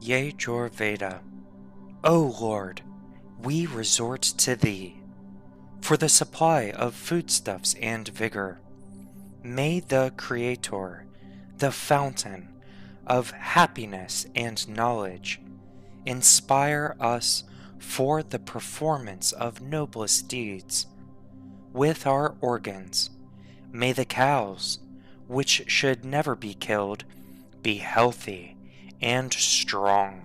Yajur Veda. O Lord, we resort to Thee for the supply of foodstuffs and vigor. May the Creator, the fountain of happiness and knowledge, inspire us for the performance of noblest deeds. With our organs, may the cows, which should never be killed, be healthy and strong.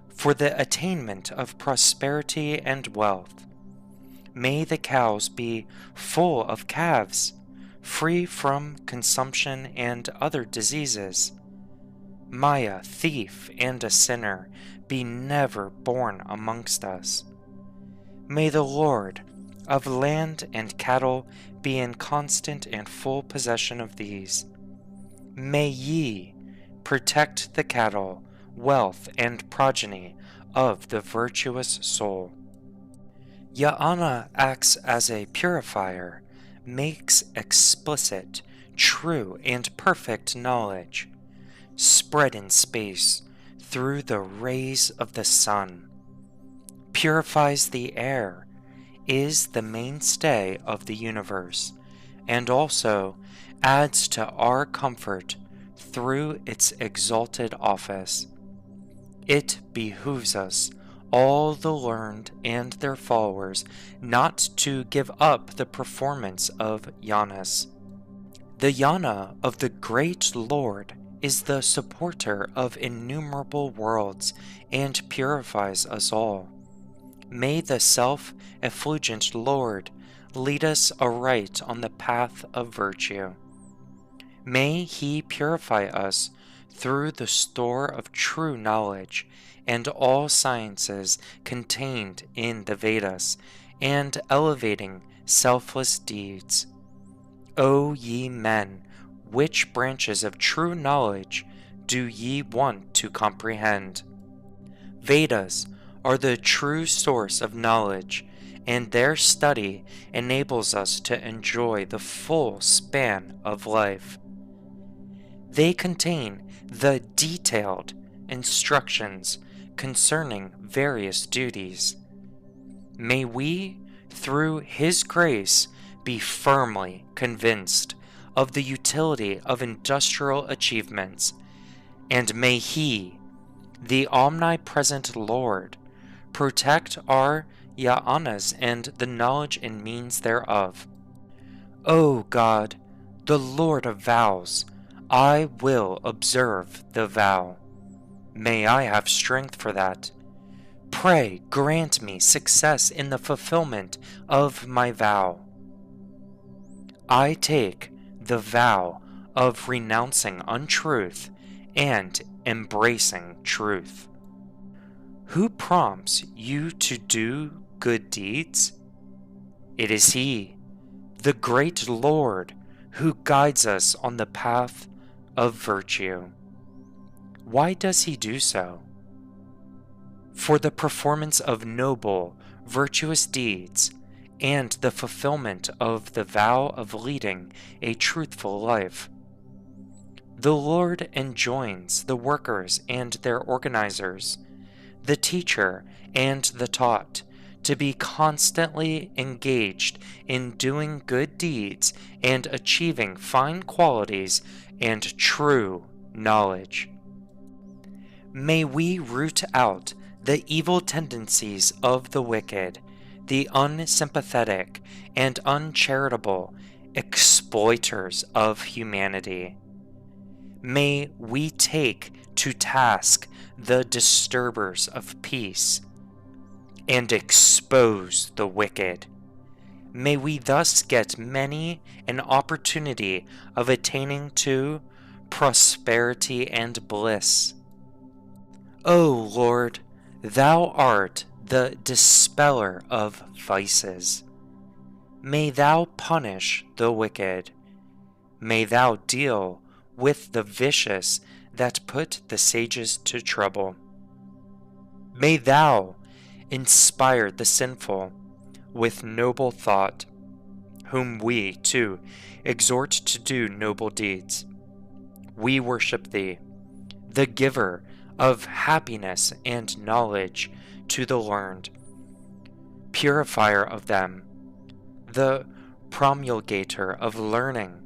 For the attainment of prosperity and wealth, may the cows be full of calves, free from consumption and other diseases. Maya, thief and a sinner, be never born amongst us. May the Lord of land and cattle be in constant and full possession of these. May ye protect the cattle, wealth, and progeny of the virtuous soul. Jnana acts as a purifier, makes explicit, true, and perfect knowledge, spread in space through the rays of the sun, purifies the air, is the mainstay of the universe, and also adds to our comfort through its exalted office. It behooves us, all the learned and their followers, not to give up the performance of jnanas. The jnana of the great Lord is the supporter of innumerable worlds and purifies us all. May the self-effulgent Lord lead us aright on the path of virtue. May He purify us through the store of true knowledge and all sciences contained in the Vedas, and elevating selfless deeds. O ye men, which branches of true knowledge do ye want to comprehend? Vedas are the true source of knowledge, and their study enables us to enjoy the full span of life. They contain the detailed instructions concerning various duties. May we, through His grace, be firmly convinced of the utility of industrial achievements, and may He, the omnipresent Lord, protect our jnanas and the knowledge and means thereof. O God, the Lord of vows, I will observe the vow. May I have strength for that. Pray grant me success in the fulfillment of my vow. I take the vow of renouncing untruth and embracing truth. Who prompts you to do good deeds? It is He, the great Lord, who guides us on the path of virtue. Why does He do so? For the performance of noble, virtuous deeds, and the fulfillment of the vow of leading a truthful life. The Lord enjoins the workers and their organizers, the teacher and the taught, to be constantly engaged in doing good deeds and achieving fine qualities and true knowledge. May we root out the evil tendencies of the wicked, the unsympathetic and uncharitable exploiters of humanity. May we take to task the disturbers of peace and expose the wicked. May we thus get many an opportunity of attaining to prosperity and bliss. O Lord, Thou art the dispeller of vices. May Thou punish the wicked. May Thou deal with the vicious that put the sages to trouble. May Thou inspire the sinful with noble thought, whom we, too, exhort to do noble deeds. We worship Thee, the giver of happiness and knowledge to the learned, purifier of them, the promulgator of learning,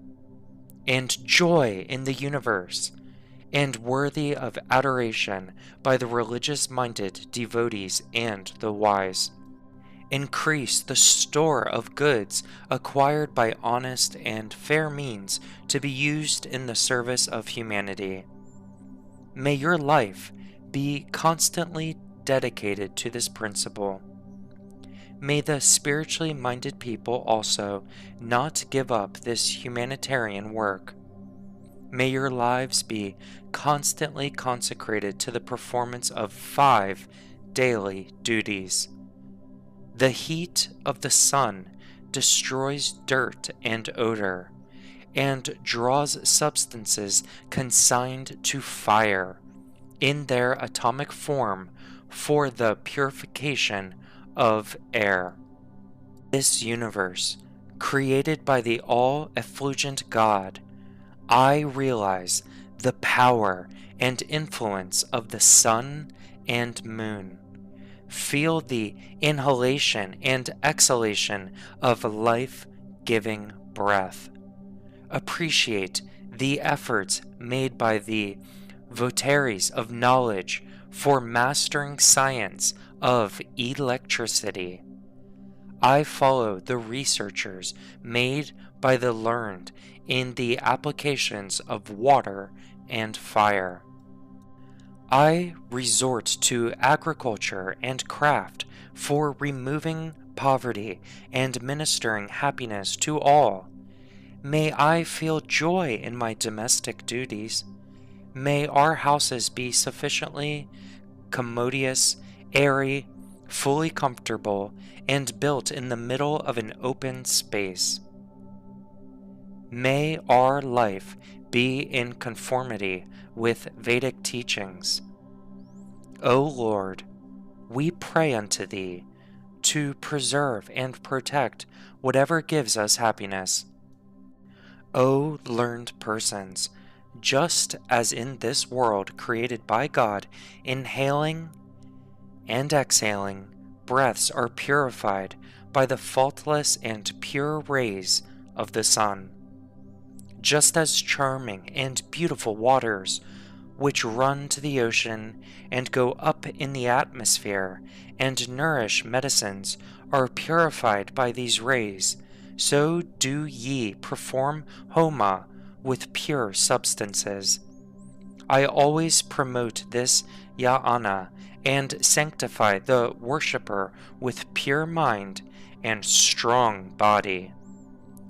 and joy in the universe, and worthy of adoration by the religious-minded devotees and the wise. Increase the store of goods acquired by honest and fair means to be used in the service of humanity. May your life be constantly dedicated to this principle. May the spiritually minded people also not give up this humanitarian work. May your lives be constantly consecrated to the performance of 5 daily duties. The heat of the sun destroys dirt and odor, and draws substances consigned to fire in their atomic form for the purification of air. This universe, created by the all-effulgent God, I realize the power and influence of the sun and moon. Feel the inhalation and exhalation of life-giving breath. Appreciate the efforts made by the votaries of knowledge for mastering science of electricity. I follow the researchers made by the learned in the applications of water and fire. I resort to agriculture and craft for removing poverty and ministering happiness to all. May I feel joy in my domestic duties. May our houses be sufficiently commodious, airy, fully comfortable, and built in the middle of an open space. May our life be in conformity with Vedic teachings. O Lord, we pray unto Thee to preserve and protect whatever gives us happiness. O learned persons, just as in this world created by God, inhaling and exhaling breaths are purified by the faultless and pure rays of the sun, just as charming and beautiful waters, which run to the ocean and go up in the atmosphere and nourish medicines, are purified by these rays, so do ye perform homa with pure substances. I always promote this yajna and sanctify the worshipper with pure mind and strong body,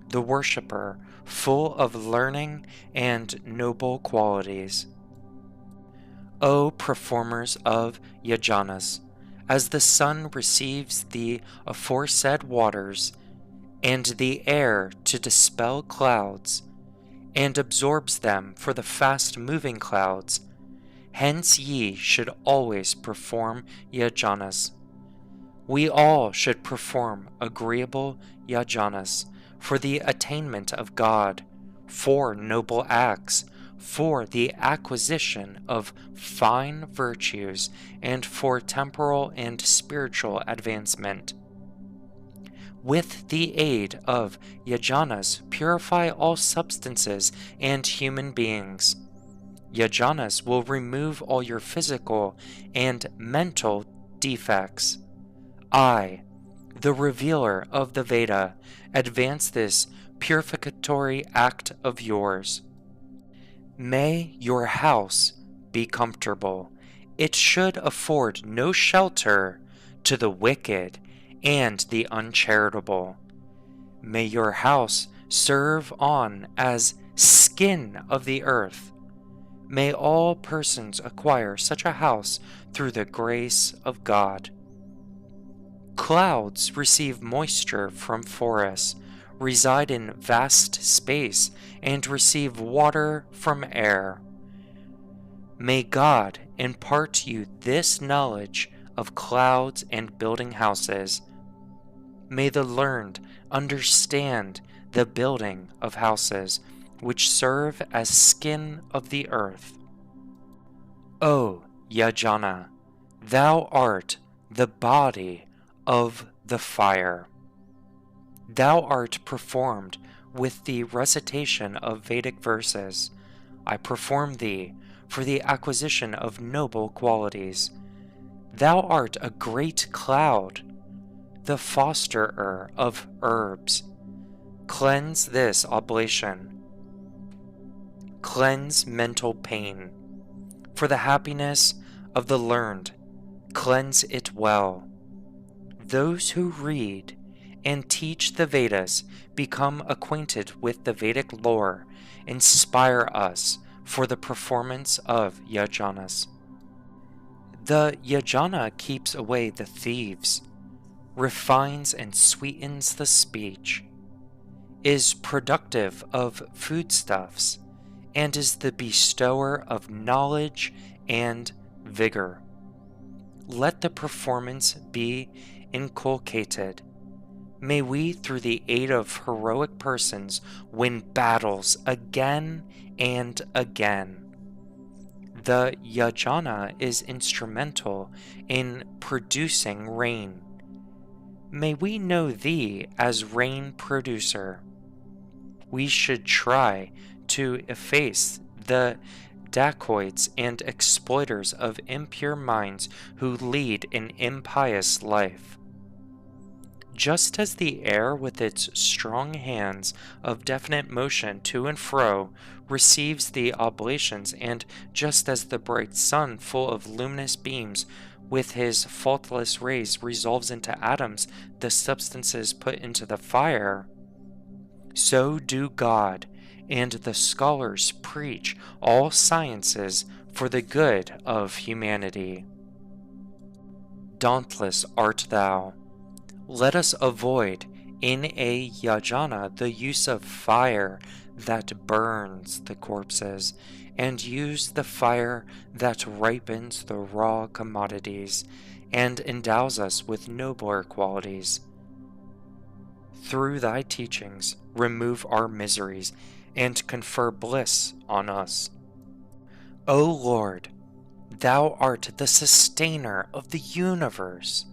the worshipper full of learning and noble qualities. O performers of yajanas, as the sun receives the aforesaid waters and the air to dispel clouds, and absorbs them for the fast-moving clouds, hence ye should always perform yajanas. We all should perform agreeable yajanas for the attainment of God, for noble acts, for the acquisition of fine virtues, and for temporal and spiritual advancement. With the aid of yajanas, purify all substances and human beings. Yajanas will remove all your physical and mental defects. I, the revealer of the Veda, advance this purificatory act of yours. May your house be comfortable. It should afford no shelter to the wicked and the uncharitable. May your house serve on as skin of the earth. May all persons acquire such a house through the grace of God. Clouds receive moisture from forests, reside in vast space, and receive water from air. May God impart you this knowledge of clouds and building houses. May the learned understand the building of houses, which serve as skin of the earth. O Yajna, thou art the body of the fire. Thou art performed with the recitation of Vedic verses. I perform thee for the acquisition of noble qualities. Thou art a great cloud, the fosterer of herbs. Cleanse this oblation. Cleanse mental pain. For the happiness of the learned, cleanse it well. Those who read and teach the Vedas become acquainted with the Vedic lore, inspire us for the performance of yajnas. The yajna keeps away the thieves, refines and sweetens the speech, is productive of foodstuffs, and is the bestower of knowledge and vigor. Let the performance be inculcated. May we, through the aid of heroic persons, win battles again and again. The yajna is instrumental in producing rain. May we know thee as rain producer. We should try to efface the dacoits and exploiters of impure minds who lead an impious life. Just as the air with its strong hands of definite motion to and fro receives the oblations, and just as the bright sun full of luminous beams with his faultless rays resolves into atoms the substances put into the fire, so do God and the scholars preach all sciences for the good of humanity. Dauntless art thou. Let us avoid in a yajna the use of fire that burns the corpses, and use the fire that ripens the raw commodities, and endows us with nobler qualities. Through thy teachings, remove our miseries, and confer bliss on us. O Lord, thou art the sustainer of the universe.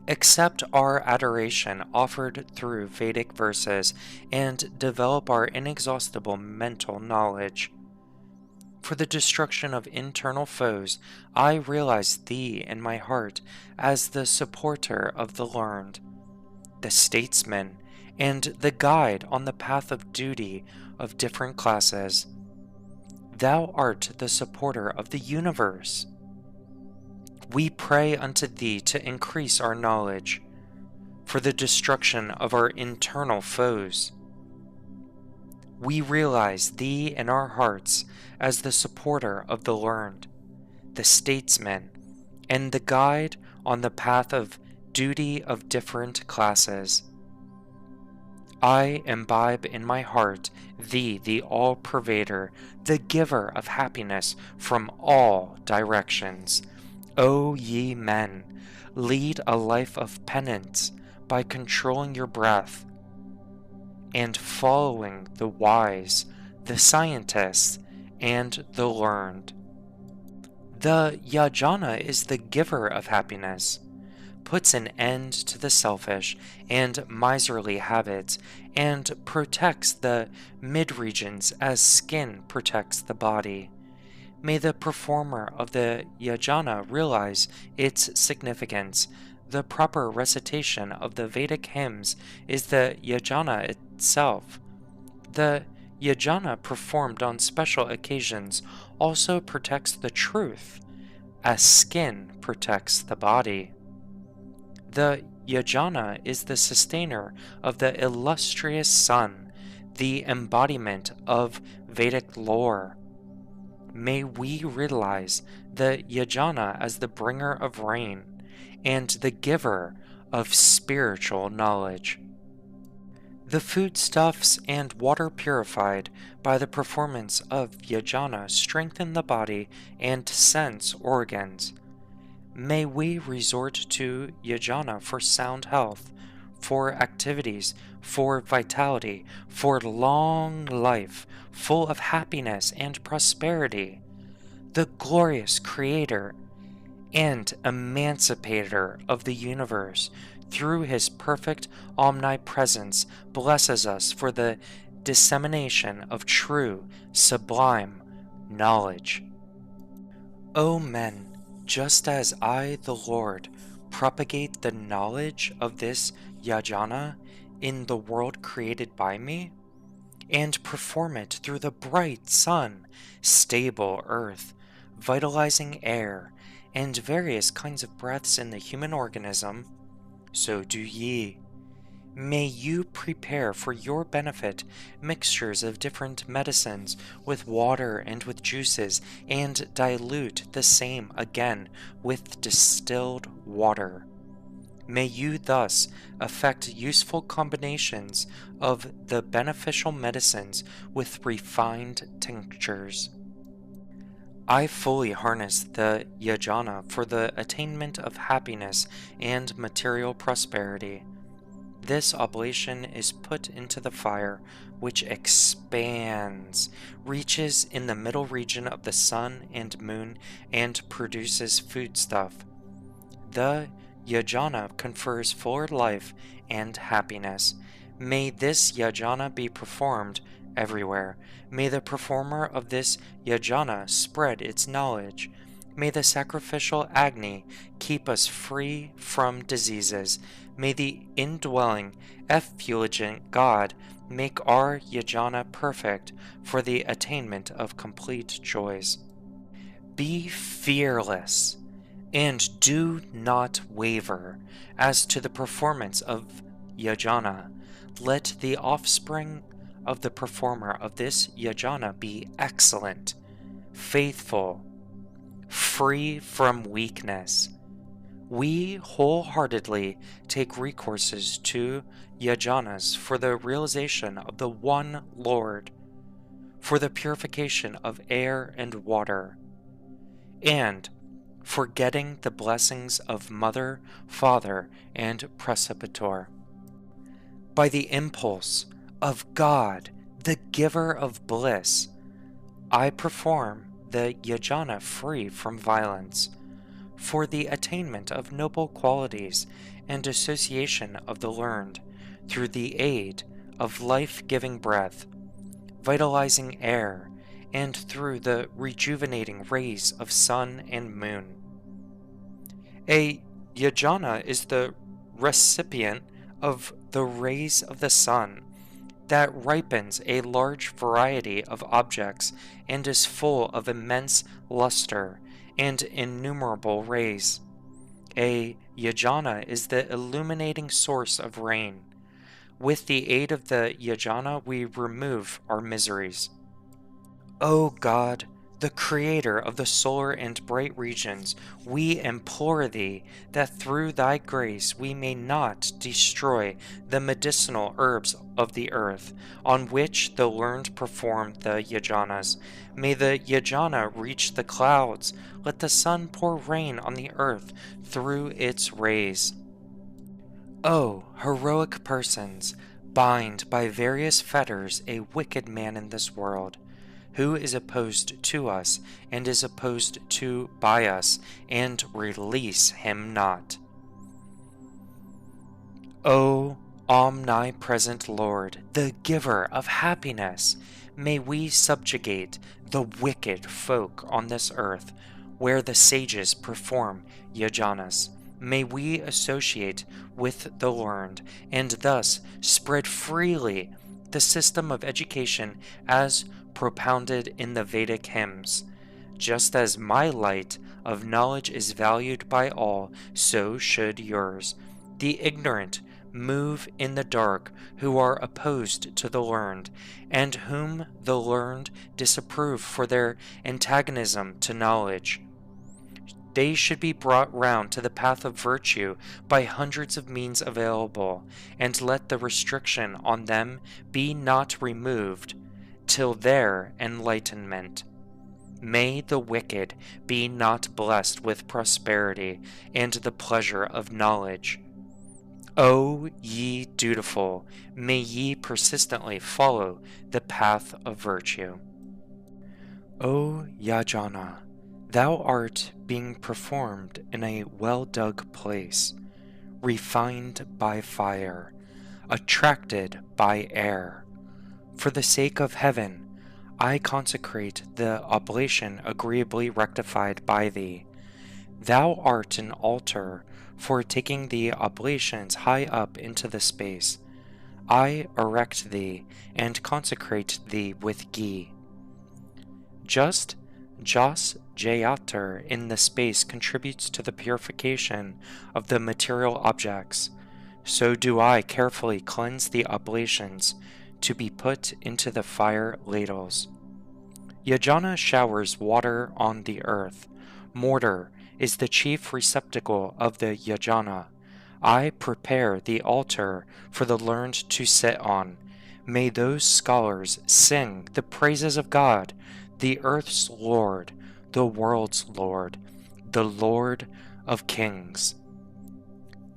Accept our adoration offered through Vedic verses, and develop our inexhaustible mental knowledge. For the destruction of internal foes, I realize thee in my heart as the supporter of the learned, the statesman, and the guide on the path of duty of different classes. Thou art the supporter of the universe. We pray unto thee to increase our knowledge, for the destruction of our internal foes. We realize thee in our hearts as the supporter of the learned, the statesman, and the guide on the path of duty of different classes. I imbibe in my heart thee, the all-pervader, the giver of happiness from all directions. O ye men, lead a life of penance by controlling your breath and following the wise, the scientists, and the learned. The yajna is the giver of happiness, puts an end to the selfish and miserly habits, and protects the mid-regions as skin protects the body. May the performer of the yajna realize its significance. The proper recitation of the Vedic hymns is the yajna itself. The yajna performed on special occasions also protects the truth, as skin protects the body. The yajna is the sustainer of the illustrious sun, the embodiment of Vedic lore. May we realize the yajna as the bringer of rain and the giver of spiritual knowledge. The foodstuffs and water purified by the performance of yajna strengthen the body and sense organs. May we resort to yajna for sound health, for activities, for vitality, for long life, full of happiness and prosperity. the glorious Creator and Emancipator of the universe, through his perfect omnipresence, blesses us for the dissemination of true, sublime knowledge. O men, just as I, the Lord, propagate the knowledge of this yajna in the world created by me, and perform it through the bright sun, stable earth, vitalizing air, and various kinds of breaths in the human organism, so do ye. May you prepare for your benefit mixtures of different medicines with water and with juices, and dilute the same again with distilled water. May you thus effect useful combinations of the beneficial medicines with refined tinctures. I fully harness the yajna for the attainment of happiness and material prosperity. This oblation is put into the fire, which expands, reaches in the middle region of the sun and moon, and produces foodstuff. The yajna confers fuller life and happiness. May this yajna be performed everywhere. May the performer of this yajna spread its knowledge. May the sacrificial Agni keep us free from diseases. May the indwelling, effulgent God make our yajna perfect for the attainment of complete joys. Be fearless, and do not waver as to the performance of yajna. Let the offspring of the performer of this yajna be excellent, faithful, free from weakness. We wholeheartedly take recourses to yajnas for the realization of the one Lord, for the purification of air and water, and for getting the blessings of Mother, Father, and Preceptor. By the impulse of God, the giver of bliss, I perform the yajna free from violence, for the attainment of noble qualities and association of the learned, through the aid of life-giving breath, vitalizing air, and through the rejuvenating rays of sun and moon. A yajna is the recipient of the rays of the sun that ripens a large variety of objects and is full of immense luster and innumerable rays. A yajna is the illuminating source of rain. With the aid of the yajna, we remove our miseries. O God, the Creator of the solar and bright regions, we implore Thee that through Thy grace we may not destroy the medicinal herbs of the earth, on which the learned perform the yajnas. May the yajna reach the clouds. Let the sun pour rain on the earth through its rays. O heroic persons, bind by various fetters a wicked man in this world, who is opposed to us, and is opposed to by us, and release him not. O omnipresent Lord, the giver of happiness, may we subjugate the wicked folk on this earth, where the sages perform yajnas. May we associate with the learned, and thus spread freely the system of education as propounded in the Vedic hymns. Just as my light of knowledge is valued by all, so should yours. The ignorant move in the dark who are opposed to the learned, and whom the learned disapprove for their antagonism to knowledge. They should be brought round to the path of virtue by hundreds of means available, and let the restriction on them be not removed till their enlightenment. May the wicked be not blessed with prosperity and the pleasure of knowledge. O ye dutiful, may ye persistently follow the path of virtue. O yajna, Thou art being performed in a well-dug place, refined by fire, attracted by air. For the sake of heaven, I consecrate the oblation agreeably rectified by thee. Thou art an altar for taking the oblations high up into the space. I erect thee and consecrate thee with ghee. Just Jas Jayatar in the space contributes to the purification of the material objects, so do I carefully cleanse the oblations to be put into the fire ladles. Yajna showers water on the earth. Mortar is the chief receptacle of the yajna. I prepare the altar for the learned to sit on. May those scholars sing the praises of God, the earth's Lord, the world's Lord, the Lord of kings.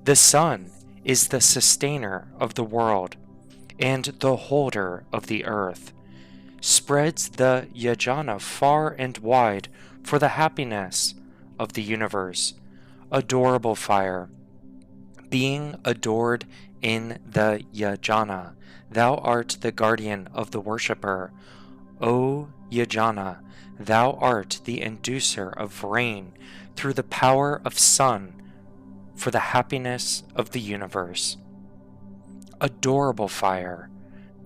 The sun is the sustainer of the world and the holder of the earth, spreads the yajna far and wide for the happiness of the universe. Adorable fire, being adored in the yajna, thou art the guardian of the worshipper. O yajna, thou art the inducer of rain through the power of sun for the happiness of the universe. Adorable fire,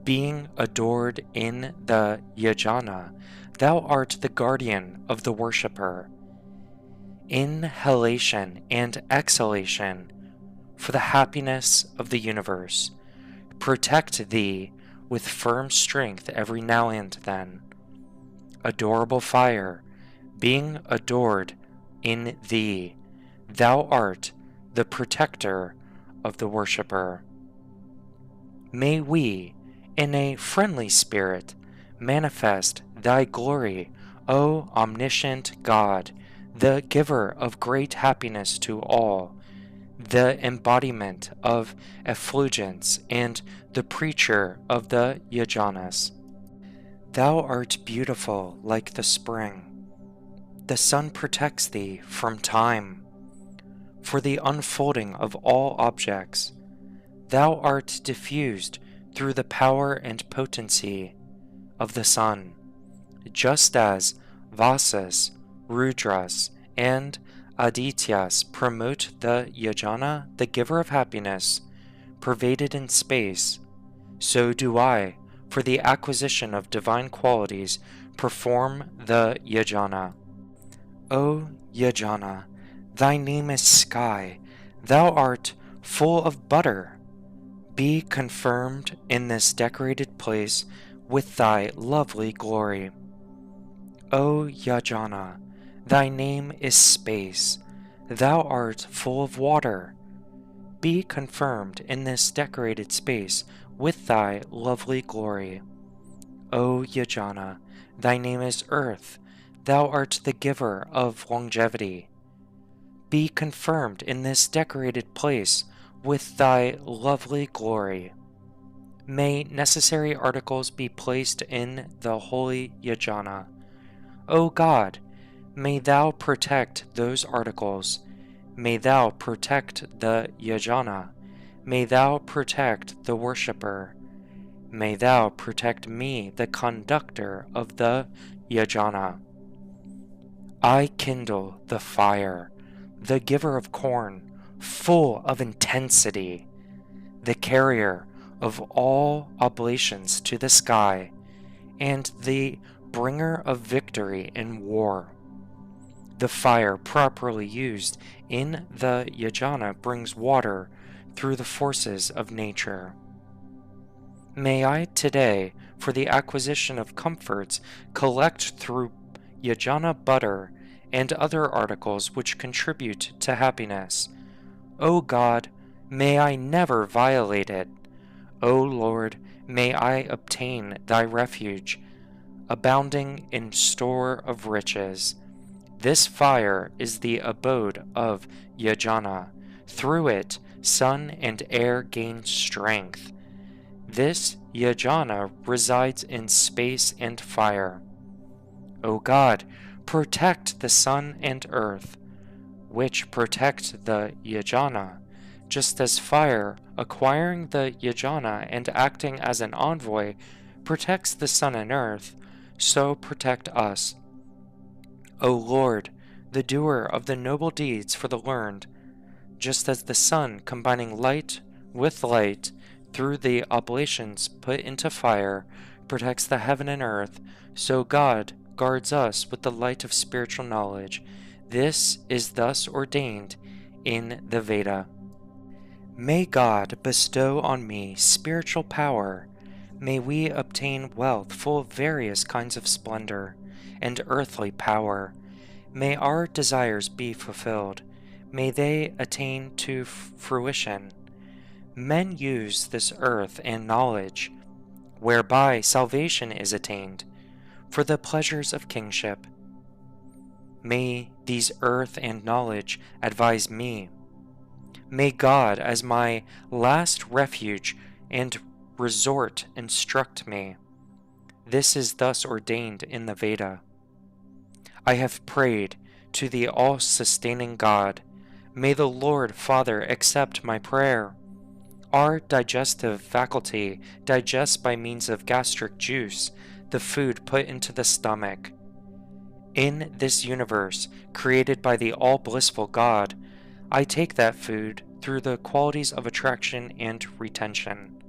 being adored in the yajna, thou art the guardian of the worshipper. Inhalation and exhalation for the happiness of the universe. Protect thee with firm strength every now and then. Adorable fire, being adored in thee, thou art the protector of the worshipper. May we, in a friendly spirit, manifest thy glory, O omniscient God, the giver of great happiness to all, the embodiment of effulgence and the preacher of the yajnas. Thou art beautiful like the spring. The sun protects thee from time. For the unfolding of all objects, thou art diffused through the power and potency of the sun, just as Vasas, Rudras, and Adityas promote the yajna, the giver of happiness, pervaded in space, so do I, for the acquisition of divine qualities, perform the yajna. O yajna, thy name is sky, thou art full of butter. Be confirmed in this decorated place with thy lovely glory. O yajna, thy name is space, thou art full of water. Be confirmed in this decorated space with thy lovely glory. O yajna, thy name is earth, thou art the giver of longevity. Be confirmed in this decorated place with thy lovely glory. May necessary articles be placed in the holy yajna. O God, may thou protect those articles. May thou protect the yajna. May thou protect the worshipper. May thou protect me, the conductor of the yajna. I kindle the fire, the giver of corn, full of intensity, the carrier of all oblations to the sky, and the bringer of victory in war. The fire properly used in the yajna brings water through the forces of nature. May I today, for the acquisition of comforts, collect through yajna butter and other articles which contribute to happiness. O God, may I never violate it. O Lord, may I obtain thy refuge, abounding in store of riches. This fire is the abode of yajna. Through it, sun and air gain strength. This yajna resides in space and fire. O God, protect the sun and earth, which protect the yajna, just as fire, acquiring the yajna and acting as an envoy, protects the sun and earth, so protect us. O Lord, the doer of the noble deeds for the learned, just as the sun, combining light with light through the oblations put into fire, protects the heaven and earth, so God guards us with the light of spiritual knowledge. This is thus ordained in the Veda. May God bestow on me spiritual power. May we obtain wealth full of various kinds of splendor and earthly power. May our desires be fulfilled. May they attain to fruition. Men use this earth and knowledge, whereby salvation is attained, for the pleasures of kingship. May these earth and knowledge advise me. May God, as my last refuge and resort, instruct me. This is thus ordained in the Veda. I have prayed to the all-sustaining God. May the Lord Father accept my prayer. Our digestive faculty digests by means of gastric juice the food put into the stomach. In this universe, created by the all-blissful God, I take that food through the qualities of attraction and retention,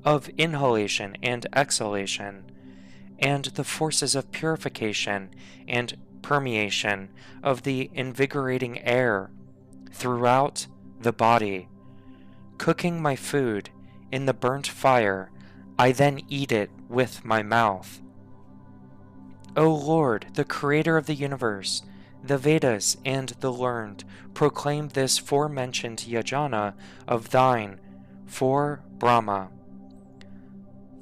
of inhalation and exhalation, and the forces of purification and permeation of the invigorating air throughout the body. Cooking my food in the burnt fire, I then eat it with my mouth. O Lord, the Creator of the universe, the Vedas and the learned proclaim this forementioned yajna of thine for Brahma.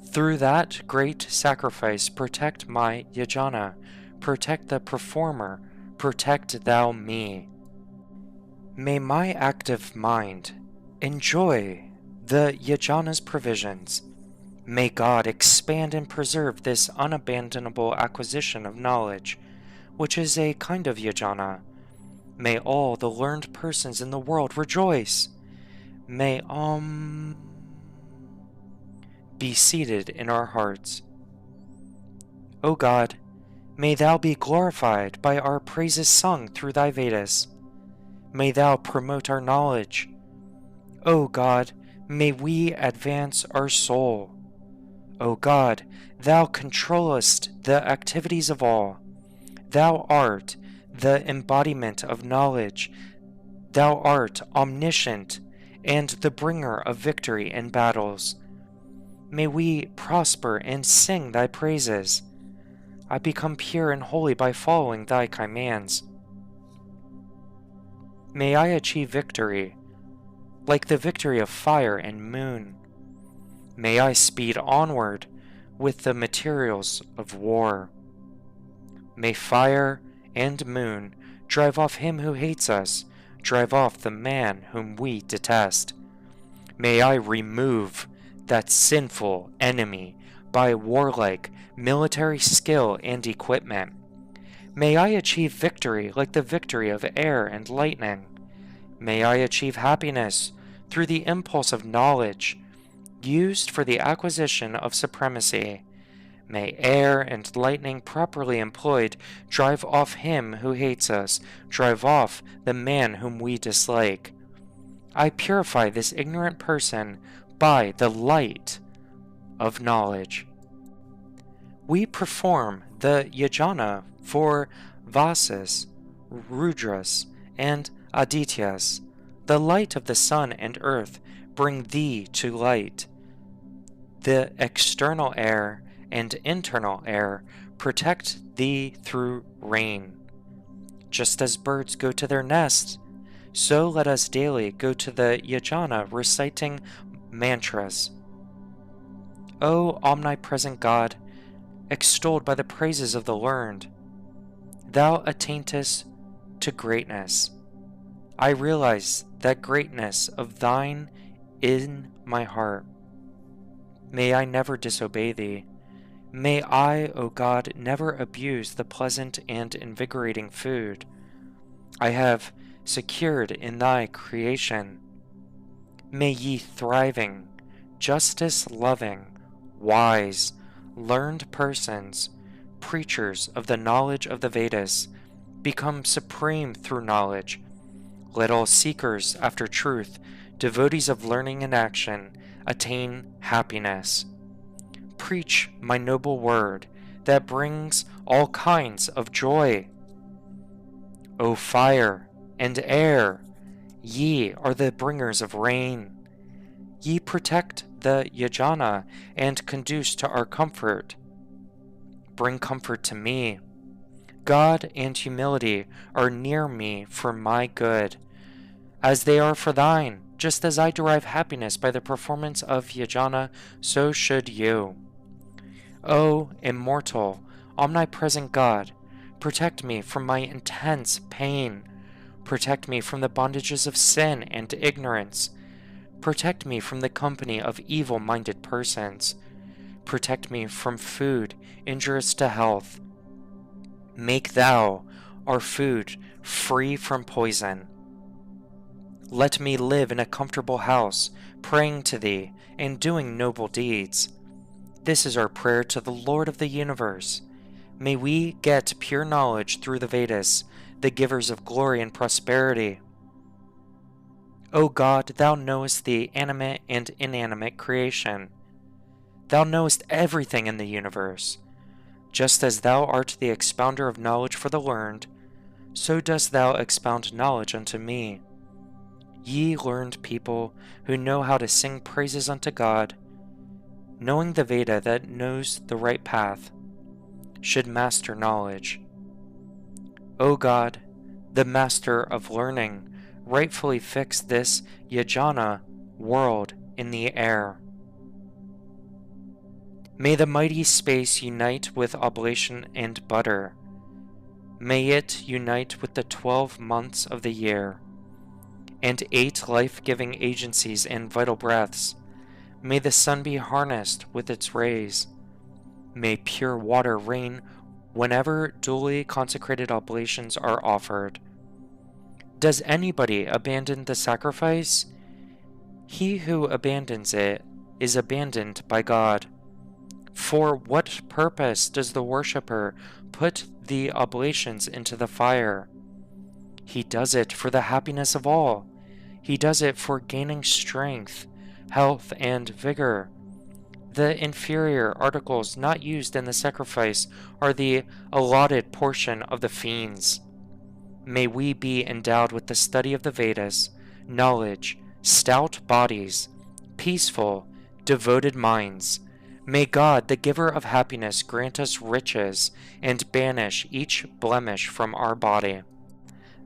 Through that great sacrifice, protect my yajna, protect the performer, protect thou me. May my active mind enjoy the yajna's provisions. May God expand and preserve this unabandonable acquisition of knowledge, which is a kind of yajna. May all the learned persons in the world rejoice. May be seated in our hearts. O God, may thou be glorified by our praises sung through thy Vedas. May thou promote our knowledge. O God, may we advance our soul. O God, thou controllest the activities of all. Thou art the embodiment of knowledge. Thou art omniscient and the bringer of victory in battles. May we prosper and sing thy praises. I become pure and holy by following thy commands. May I achieve victory, like the victory of fire and moon. May I speed onward with the materials of war. May fire and moon drive off him who hates us, drive off the man whom we detest. May I remove that sinful enemy by warlike military skill and equipment. May I achieve victory like the victory of air and lightning. May I achieve happiness through the impulse of knowledge, used for the acquisition of supremacy. May air and lightning properly employed drive off him who hates us, drive off the man whom we dislike. I purify this ignorant person by the light of knowledge. We perform the yajna for Vasas, Rudras, and Adityas. The light of the sun and earth bring thee to light. The external air and internal air protect thee through rain. Just as birds go to their nests, so let us daily go to the yajna reciting mantras. O omnipresent God, extolled by the praises of the learned, thou attaintest to greatness. I realize that greatness of thine in my heart. May I never disobey thee. May I, O God, never abuse the pleasant and invigorating food I have secured in thy creation. May ye thriving, justice-loving, wise, learned persons, preachers of the knowledge of the Vedas, become supreme through knowledge. Let all seekers after truth, devotees of learning and action, attain happiness. Preach my noble word that brings all kinds of joy. O fire and air, ye are the bringers of rain. Ye protect the yajna and conduce to our comfort. Bring comfort to me. God and humility are near me for my good, as they are for thine. Just as I derive happiness by the performance of yajna, so should you. O immortal, omnipresent God, protect me from my intense pain. Protect me from the bondages of sin and ignorance. Protect me from the company of evil-minded persons. Protect me from food injurious to health. Make thou our food free from poison. Let me live in a comfortable house, praying to thee and doing noble deeds. This is our prayer to the Lord of the universe. May we get pure knowledge through the Vedas, the givers of glory and prosperity. O God, thou knowest the animate and inanimate creation. Thou knowest everything in the universe. Just as thou art the expounder of knowledge for the learned, so dost thou expound knowledge unto me. Ye learned people who know how to sing praises unto God, knowing the Veda that knows the right path, should master knowledge. O God, the master of learning, rightfully fix this yajna world in the air. May the mighty space unite with oblation and butter. May it unite with the 12 months of the year, and 8 life-giving agencies and vital breaths. May the sun be harnessed with its rays. May pure water rain whenever duly consecrated oblations are offered. Does anybody abandon the sacrifice? He who abandons it is abandoned by God. For what purpose does the worshipper put the oblations into the fire? He does it for the happiness of all. He does it for gaining strength, health, and vigor. The inferior articles not used in the sacrifice are the allotted portion of the fiends. May we be endowed with the study of the Vedas, knowledge, stout bodies, peaceful, devoted minds. May God, the giver of happiness, grant us riches and banish each blemish from our body.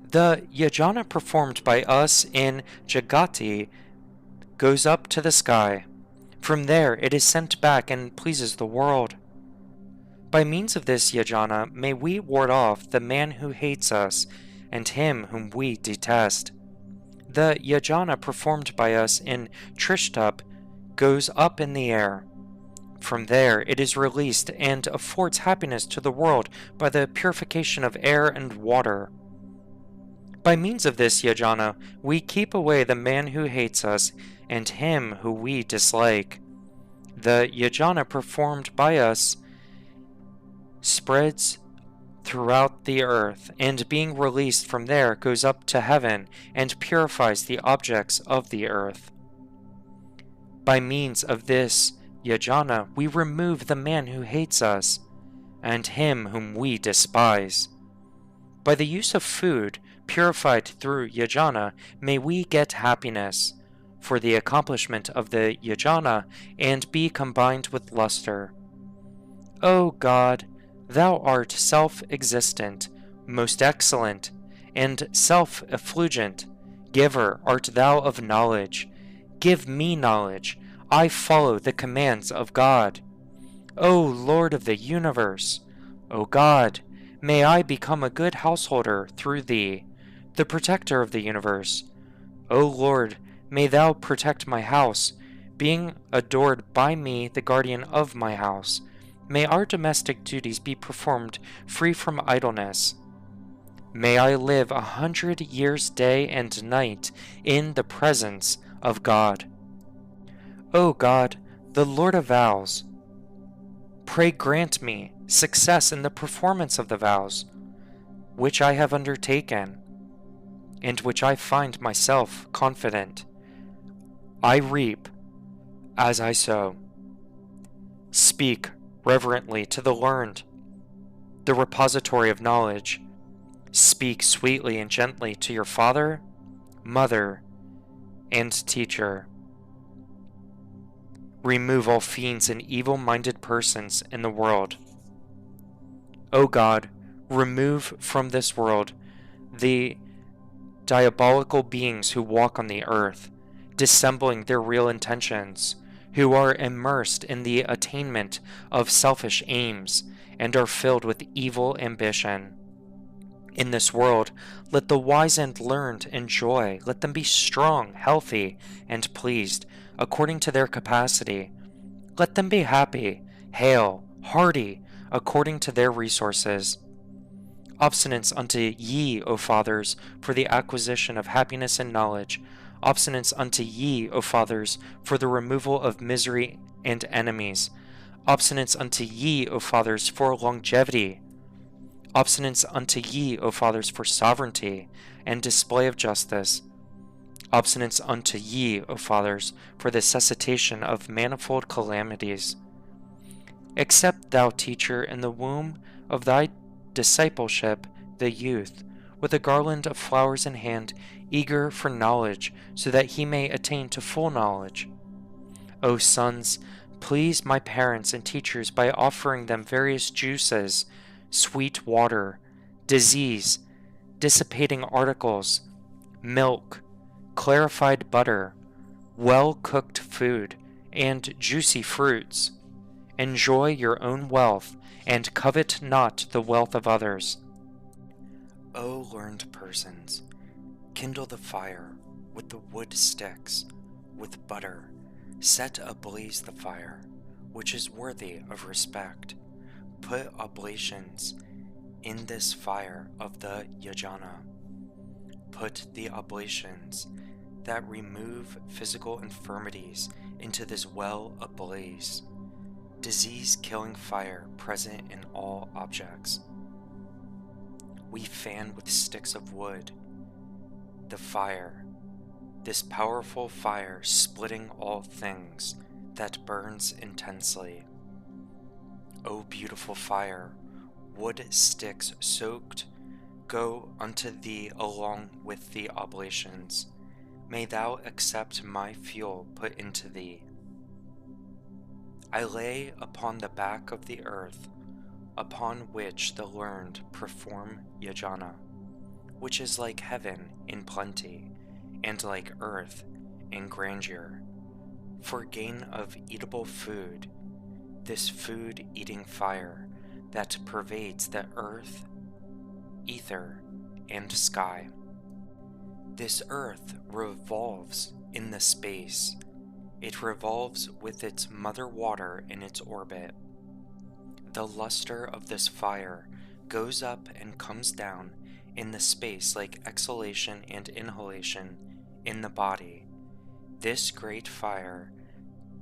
The yajna performed by us in Jagati goes up to the sky. From there it is sent back and pleases the world. By means of this yajna, may we ward off the man who hates us and him whom we detest. The yajna performed by us in Trishtap goes up in the air. From there it is released and affords happiness to the world by the purification of air and water. By means of this yajna, we keep away the man who hates us and him who we dislike. The yajna performed by us spreads throughout the earth, and being released from there goes up to heaven and purifies the objects of the earth. By means of this yajna, we remove the man who hates us and him whom we despise. By the use of food purified through yajna, may we get happiness for the accomplishment of the yajna and be combined with luster. O God, thou art self-existent, most excellent, and self-effulgent. Giver art thou of knowledge. Give me knowledge. I follow the commands of God. O Lord of the universe, O God, may I become a good householder through thee, the protector of the universe. O Lord, may thou protect my house, being adored by me, the guardian of my house. May our domestic duties be performed free from idleness. May I live 100 years day and night in the presence of God. O God, the Lord of vows, pray grant me success in the performance of the vows which I have undertaken, and which I find myself confident I reap as I sow. Speak reverently to the learned, the repository of knowledge. Speak sweetly and gently to your father, mother, and teacher. Remove all fiends and evil-minded persons in the world. O God, remove from this world the diabolical beings who walk on the earth, dissembling their real intentions, who are immersed in the attainment of selfish aims and are filled with evil ambition. In this world, let the wise and learned enjoy. Let them be strong, healthy, and pleased, according to their capacity. Let them be happy, hale, hearty, according to their resources. Obstinence unto ye, O fathers, for the acquisition of happiness and knowledge. Obstinence unto ye, O fathers, for the removal of misery and enemies. Obstinence unto ye, O fathers, for longevity. Obstinence unto ye, O fathers, for sovereignty and display of justice. Obstinence unto ye, O fathers, for the cessation of manifold calamities. Accept thou, teacher, in the womb of thy discipleship the youth, with a garland of flowers in hand, eager for knowledge, so that he may attain to full knowledge. O sons, please my parents and teachers by offering them various juices, sweet water, disease, dissipating articles, milk, clarified butter, well-cooked food, and juicy fruits. Enjoy your own wealth, and covet not the wealth of others. O learned persons, kindle the fire with the wood sticks, with butter, set ablaze the fire, which is worthy of respect. Put oblations in this fire of the yajna. Put the oblations that remove physical infirmities into this well ablaze, disease-killing fire present in all objects. We fan with sticks of wood the fire, this powerful fire splitting all things that burns intensely. O beautiful fire, wood sticks soaked, go unto thee along with the oblations. May thou accept my fuel put into thee. I lay upon the back of the earth, upon which the learned perform yajna, which is like heaven in plenty, and like earth in grandeur, for gain of eatable food, this food-eating fire that pervades the earth, ether, and sky. This earth revolves in the space. It revolves with its mother water in its orbit. The luster of this fire goes up and comes down in the space like exhalation and inhalation in the body. This great fire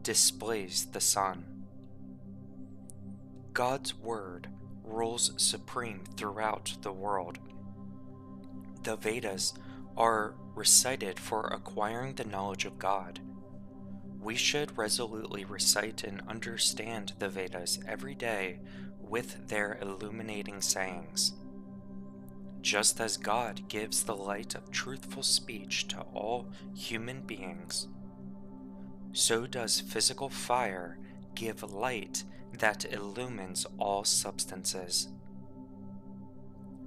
displays the sun. God's word rules supreme throughout the world. The Vedas are recited for acquiring the knowledge of God. We should resolutely recite and understand the Vedas every day with their illuminating sayings. Just as God gives the light of truthful speech to all human beings, so does physical fire give light that illumines all substances.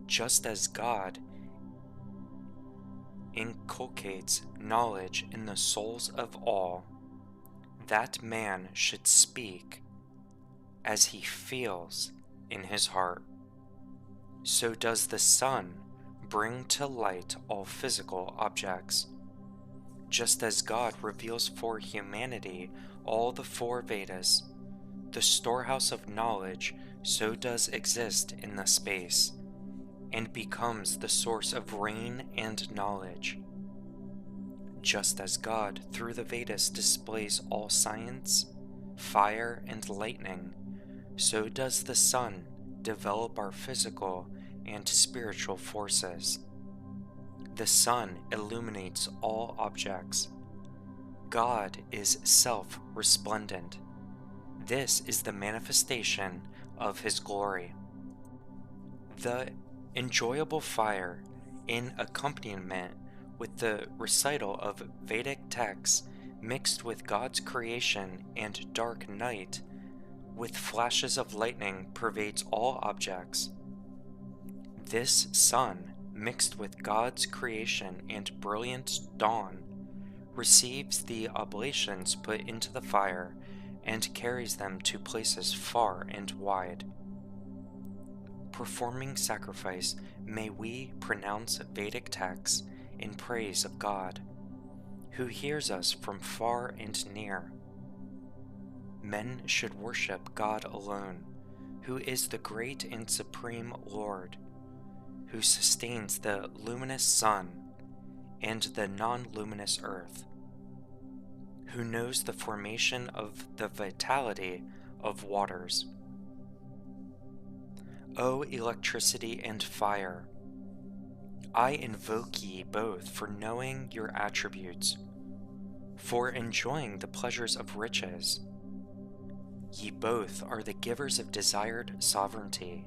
Just as God inculcates knowledge in the souls of all, that man should speak as he feels in his heart. So does the sun bring to light all physical objects. Just as God reveals for humanity all the four Vedas, the storehouse of knowledge so does exist in the space, and becomes the source of rain and knowledge. Just as God through the Vedas displays all science, fire, and lightning, so does the sun develop our physical and spiritual forces. The sun illuminates all objects. God is self-resplendent. This is the manifestation of His glory. The enjoyable fire, in accompaniment with the recital of Vedic texts mixed with God's creation and dark night, with flashes of lightning pervades all objects. This sun, mixed with God's creation and brilliant dawn, receives the oblations put into the fire and carries them to places far and wide. Performing sacrifice, may we pronounce Vedic texts in praise of God, who hears us from far and near. Men should worship God alone, who is the great and supreme Lord, who sustains the luminous sun and the non-luminous earth, who knows the formation of the vitality of waters. O electricity and fire, I invoke ye both for knowing your attributes, for enjoying the pleasures of riches. Ye both are the givers of desired sovereignty.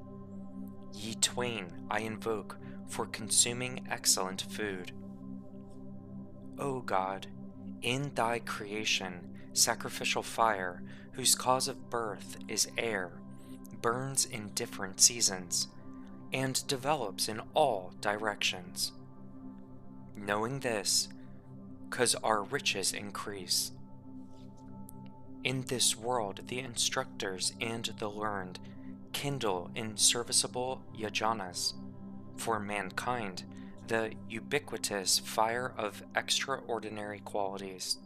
Ye twain I invoke for consuming excellent food. O God, in thy creation, sacrificial fire, whose cause of birth is air, burns in different seasons, and develops in all directions. Knowing this, 'cause our riches increase. In this world the instructors and the learned kindle in serviceable yajanas, for mankind the ubiquitous fire of extraordinary qualities.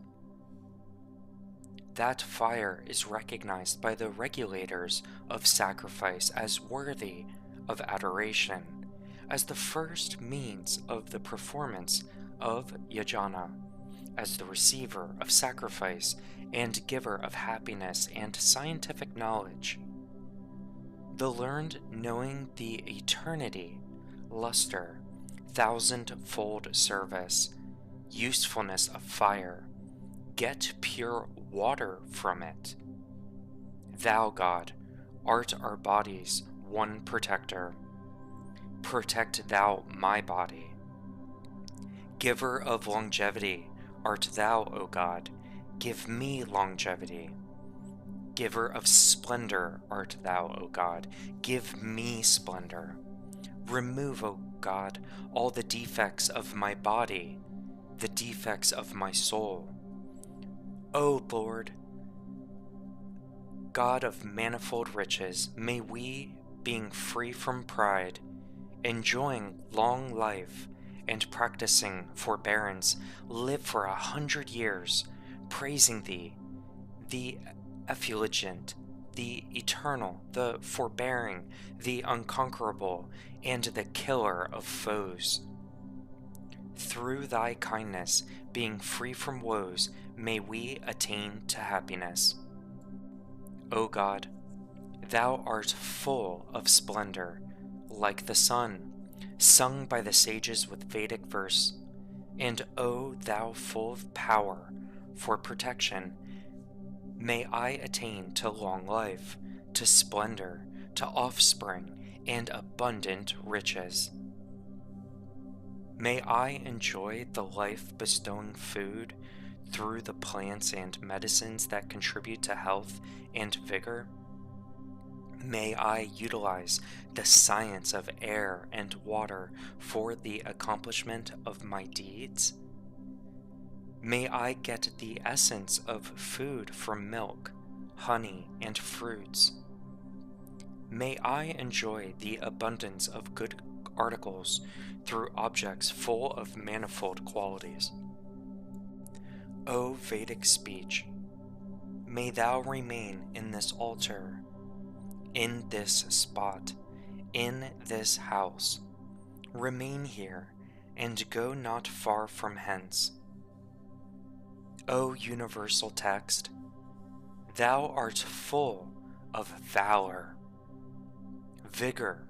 That fire is recognized by the regulators of sacrifice as worthy of adoration, as the first means of the performance of yajana, as the receiver of sacrifice and giver of happiness and scientific knowledge. The learned, knowing the eternity, luster, thousand-fold service, usefulness of fire, get pure water from it. Thou, God, art our body's one protector. Protect thou my body. Giver of longevity art thou, O God, give me longevity. Giver of splendor art thou, O God, give me splendor. Remove, O God, all the defects of my body, the defects of my soul. O Lord, God of manifold riches, may we, being free from pride, enjoying long life, and practicing forbearance, live for 100 years, praising Thee, the effulgent, the eternal, the forbearing, the unconquerable, and the killer of foes. Through Thy kindness, being free from woes, may we attain to happiness. O God, Thou art full of splendor, like the sun, sung by the sages with Vedic verse, and O Thou full of power for protection, may I attain to long life, to splendor, to offspring, and abundant riches. May I enjoy the life-bestowing food through the plants and medicines that contribute to health and vigor. May I utilize the science of air and water for the accomplishment of my deeds. May I get the essence of food from milk, honey, and fruits. May I enjoy the abundance of good articles through objects full of manifold qualities. O Vedic speech, may thou remain in this altar, in this spot, in this house. Remain here, and go not far from hence. O universal text, thou art full of valor, vigor.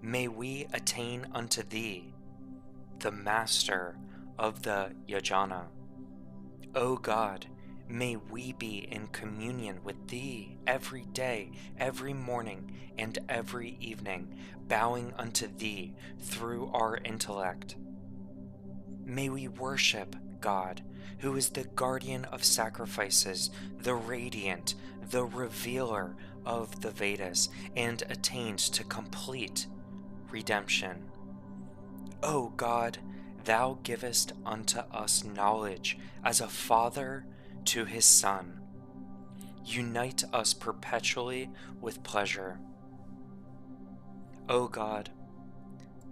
May we attain unto thee, the master of the yajna. O God, may we be in communion with thee every day, every morning, and every evening, bowing unto thee through our intellect. May we worship God, who is the guardian of sacrifices, the radiant, the revealer of the Vedas, and attains to complete redemption. O God, thou givest unto us knowledge as a father to his son. Unite us perpetually with pleasure. O God,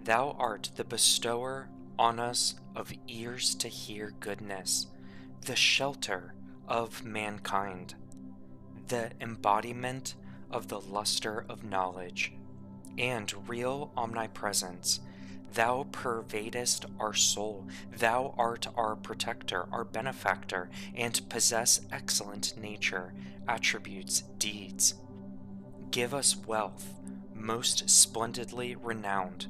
thou art the bestower on us of ears to hear goodness, the shelter of mankind, the embodiment of the luster of knowledge, and real omnipresence. Thou pervadest our soul, thou art our protector, our benefactor, and possess excellent nature, attributes, deeds. Give us wealth, most splendidly renowned.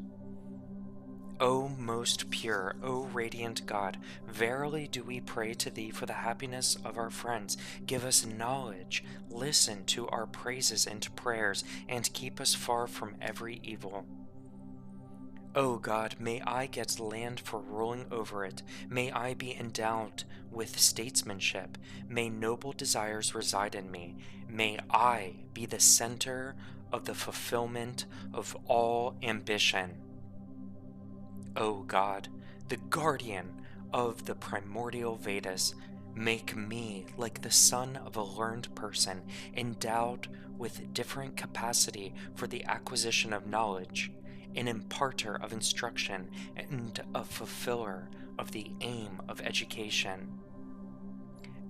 O most pure, O radiant God, verily do we pray to thee for the happiness of our friends. Give us knowledge, listen to our praises and prayers, and keep us far from every evil. O God, may I get land for ruling over it. May I be endowed with statesmanship. May noble desires reside in me. May I be the center of the fulfillment of all ambition. O God, the guardian of the primordial Vedas, make me like the son of a learned person, endowed with different capacity for the acquisition of knowledge, an imparter of instruction, and a fulfiller of the aim of education.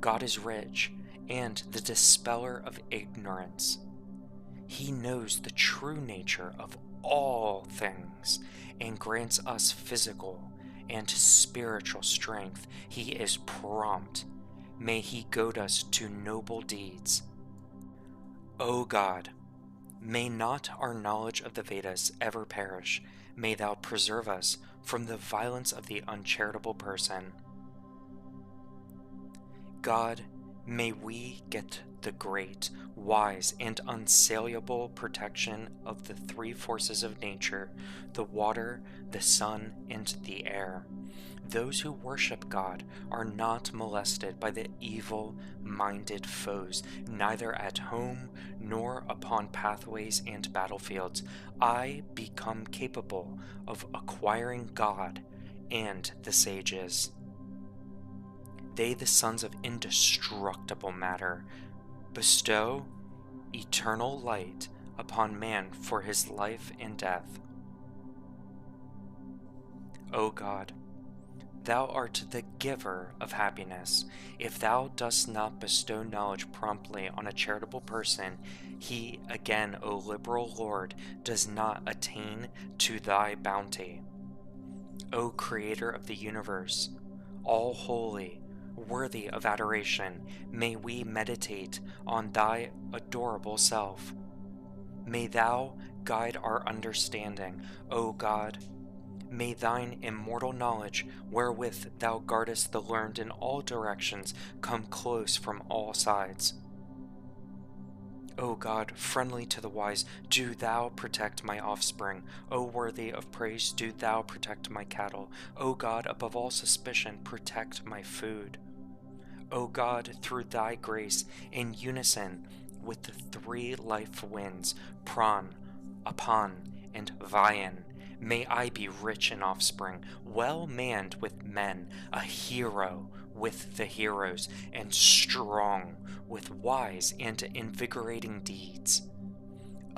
God is rich, and the dispeller of ignorance. He knows the true nature of all things, and grants us physical and spiritual strength. He is prompt. May he goad us to noble deeds. O God, may not our knowledge of the Vedas ever perish. May thou preserve us from the violence of the uncharitable person. God, may we get the great, wise, and unsaliable protection of the three forces of nature, the water, the sun, and the air. Those who worship God are not molested by the evil-minded foes, neither at home nor upon pathways and battlefields. I become capable of acquiring God and the sages. They, the sons of indestructible matter, bestow eternal light upon man for his life and death. O God, thou art the giver of happiness. If thou dost not bestow knowledge promptly on a charitable person, he again, O liberal Lord, does not attain to thy bounty. O Creator of the universe, all holy, worthy of adoration, may we meditate on thy adorable self. May thou guide our understanding, O God. May thine immortal knowledge, wherewith thou guardest the learned in all directions, come close from all sides. O God, friendly to the wise, do thou protect my offspring. O worthy of praise, do thou protect my cattle. O God, above all suspicion, protect my food. O God, through thy grace, in unison with the three life winds, Pran, Apan, and Vayan, may I be rich in offspring, well manned with men, a hero with the heroes, and strong with wise and invigorating deeds.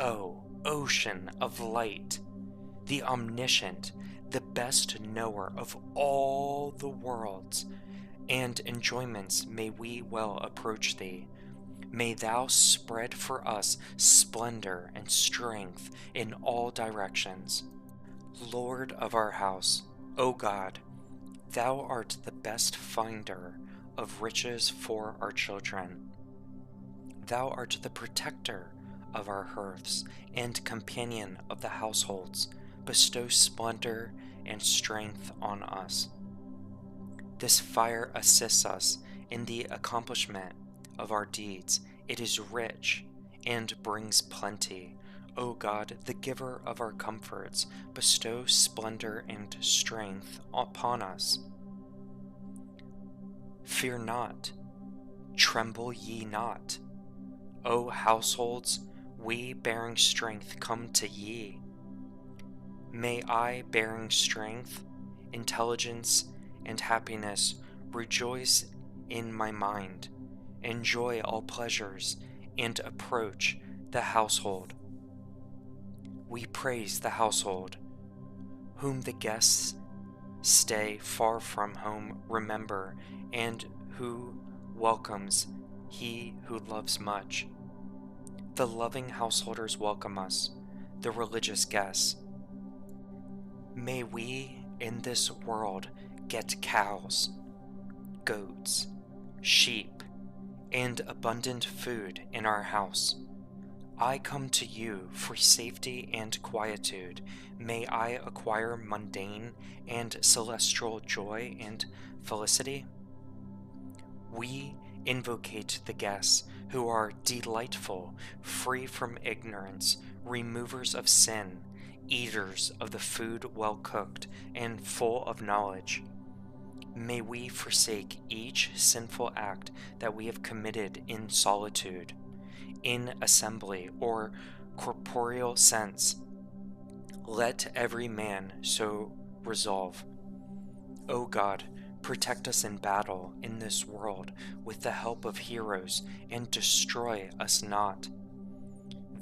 O ocean of light, the omniscient, the best knower of all the worlds, and enjoyments may we well approach thee. May thou spread for us splendor and strength in all directions. Lord of our house, O God, thou art the best finder of riches for our children. Thou art the protector of our hearths and companion of the households. Bestow splendor and strength on us. This fire assists us in the accomplishment of our deeds. It is rich and brings plenty. O God, the giver of our comforts, bestow splendor and strength upon us. Fear not, tremble ye not. O households, we bearing strength come to ye. May I, bearing strength, intelligence, and happiness, rejoice in my mind, enjoy all pleasures, and approach the household. We praise the household, whom the guests stay far from home remember, and who welcomes he who loves much. The loving householders welcome us, the religious guests. May we in this world get cows, goats, sheep, and abundant food in our house. I come to you for safety and quietude. May I acquire mundane and celestial joy and felicity. We invocate the guests who are delightful, free from ignorance, removers of sin, eaters of the food well cooked, and full of knowledge. May we forsake each sinful act that we have committed in solitude, in assembly, or corporeal sense. Let every man so resolve. O God, protect us in battle in this world with the help of heroes, and destroy us not.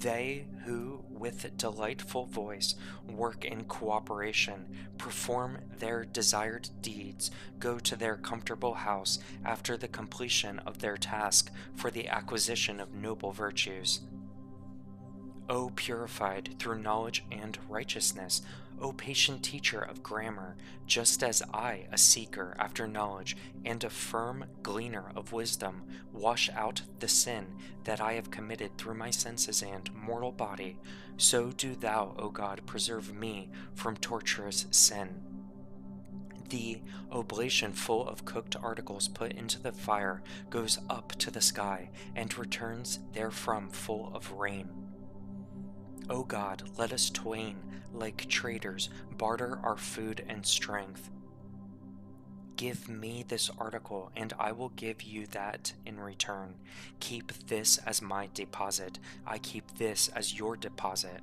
They who, with delightful voice, work in cooperation, perform their desired deeds, go to their comfortable house after the completion of their task for the acquisition of noble virtues. O purified through knowledge and righteousness, O patient teacher of grammar, just as I, a seeker after knowledge and a firm gleaner of wisdom, wash out the sin that I have committed through my senses and mortal body, so do thou, O God, preserve me from torturous sin. The oblation full of cooked articles put into the fire goes up to the sky and returns therefrom full of rain. O God, let us twain, like traders, barter our food and strength. Give me this article, and I will give you that in return. Keep this as my deposit. I keep this as your deposit.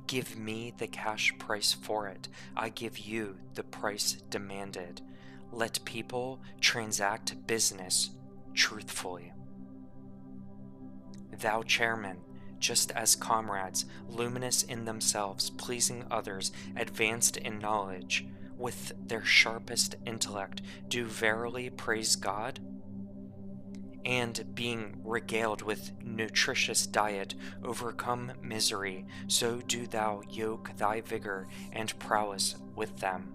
Give me the cash price for it. I give you the price demanded. Let people transact business truthfully. Thou chairman, just as comrades, luminous in themselves, pleasing others, advanced in knowledge, with their sharpest intellect, do verily praise God, and being regaled with nutritious diet, overcome misery, so do thou yoke thy vigor and prowess with them.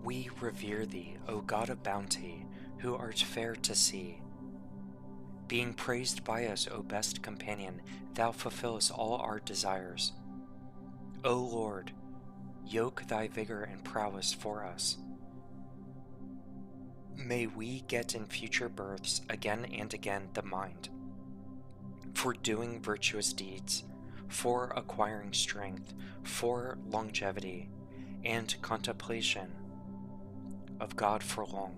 We revere thee, O God of bounty, who art fair to see. Being praised by us, O best companion, thou fulfillest all our desires. O Lord, yoke thy vigor and prowess for us. May we get in future births again and again the mind, for doing virtuous deeds, for acquiring strength, for longevity, and contemplation of God for long.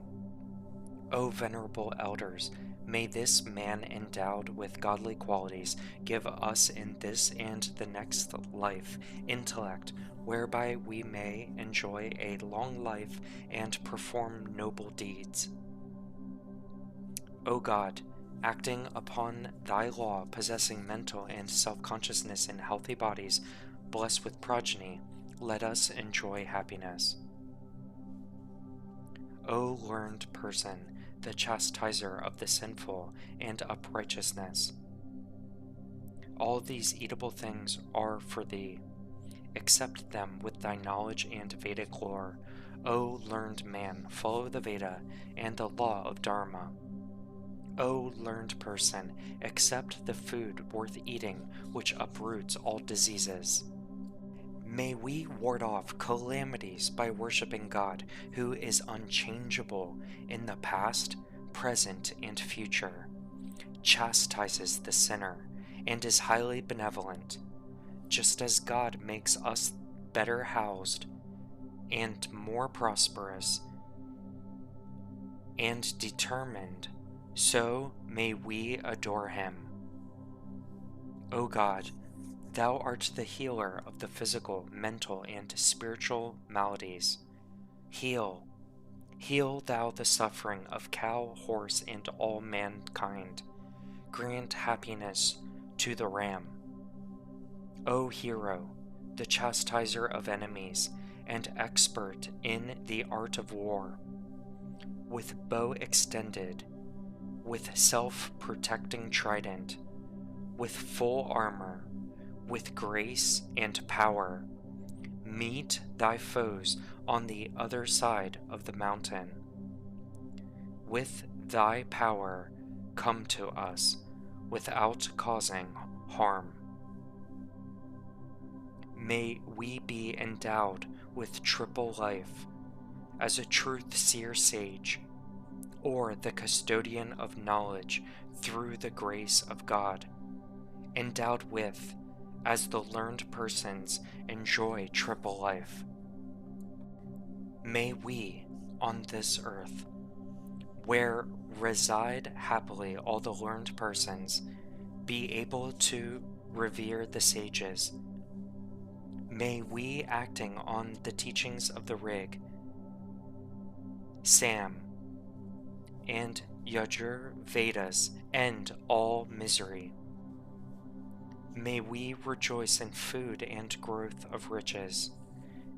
O venerable elders, may this man endowed with godly qualities give us in this and the next life intellect, whereby we may enjoy a long life and perform noble deeds. O God, acting upon thy law, possessing mental and self-consciousness in healthy bodies, blessed with progeny, let us enjoy happiness. O learned person, the chastiser of the sinful and uprightness. All these eatable things are for thee. Accept them with thy knowledge and Vedic lore. O learned man, follow the Veda and the law of Dharma. O learned person, accept the food worth eating which uproots all diseases. May we ward off calamities by worshiping God, who is unchangeable in the past, present, and future, chastises the sinner, and is highly benevolent. Just as God makes us better housed and more prosperous and determined, so may we adore him. O God, thou art the healer of the physical, mental, and spiritual maladies. Heal thou the suffering of cow, horse, and all mankind. Grant happiness to the ram. O hero, the chastiser of enemies, and expert in the art of war, with bow extended, with self-protecting trident, with full armor, with grace and power, meet thy foes on the other side of the mountain. With thy power come to us without causing harm. May we be endowed with triple life, as a truth-seer sage, or the custodian of knowledge through the grace of God, endowed with, as the learned persons enjoy triple life. May we, on this earth, where reside happily all the learned persons, be able to revere the sages. May we, acting on the teachings of the Rig, Sam, and Yajur Vedas, end all misery. May we rejoice in food and growth of riches.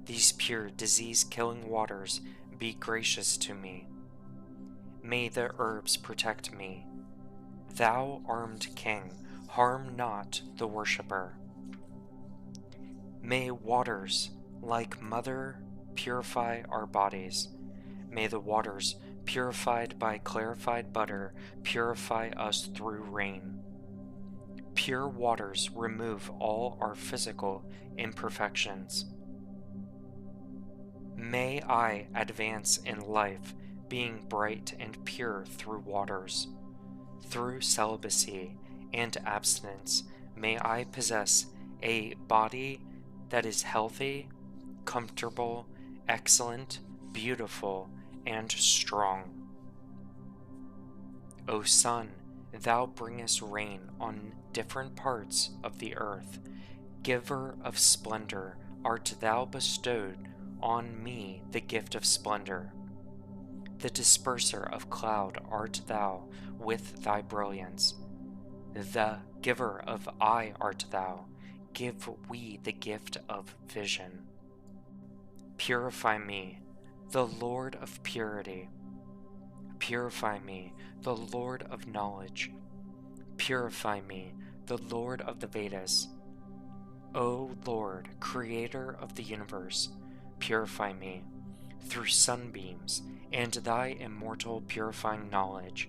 These pure, disease-killing waters be gracious to me. May the herbs protect me. Thou armed king, harm not the worshipper. May waters, like mother, purify our bodies. May the waters, purified by clarified butter, purify us through rain. Pure waters remove all our physical imperfections. May I advance in life, being bright and pure through waters. Through celibacy and abstinence, may I possess a body that is healthy, comfortable, excellent, beautiful, and strong. O sun, thou bringest rain on different parts of the earth. Giver of splendor, art thou bestowed on me the gift of splendor. The disperser of cloud art thou with thy brilliance. The giver of eye art thou. Give we the gift of vision. Purify me, the Lord of purity. Purify me, the Lord of knowledge. Purify me, the Lord of the Vedas. O Lord, creator of the universe, purify me through sunbeams and thy immortal purifying knowledge.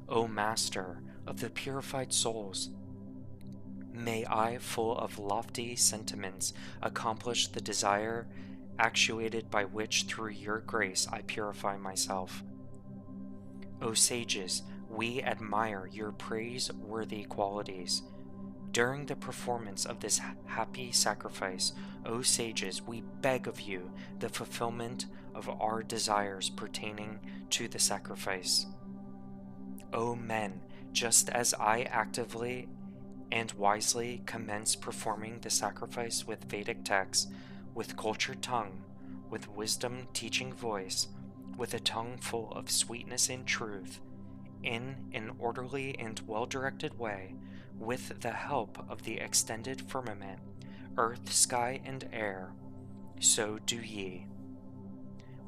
O Master of the purified souls, may I, full of lofty sentiments, accomplish the desire actuated by which through your grace I purify myself. O sages, we admire your praiseworthy qualities. During the performance of this happy sacrifice, O sages, we beg of you the fulfillment of our desires pertaining to the sacrifice. O men, just as I actively and wisely commence performing the sacrifice with Vedic texts, with cultured tongue, with wisdom teaching voice, with a tongue full of sweetness and truth, in an orderly and well-directed way, with the help of the extended firmament, earth, sky, and air, so do ye.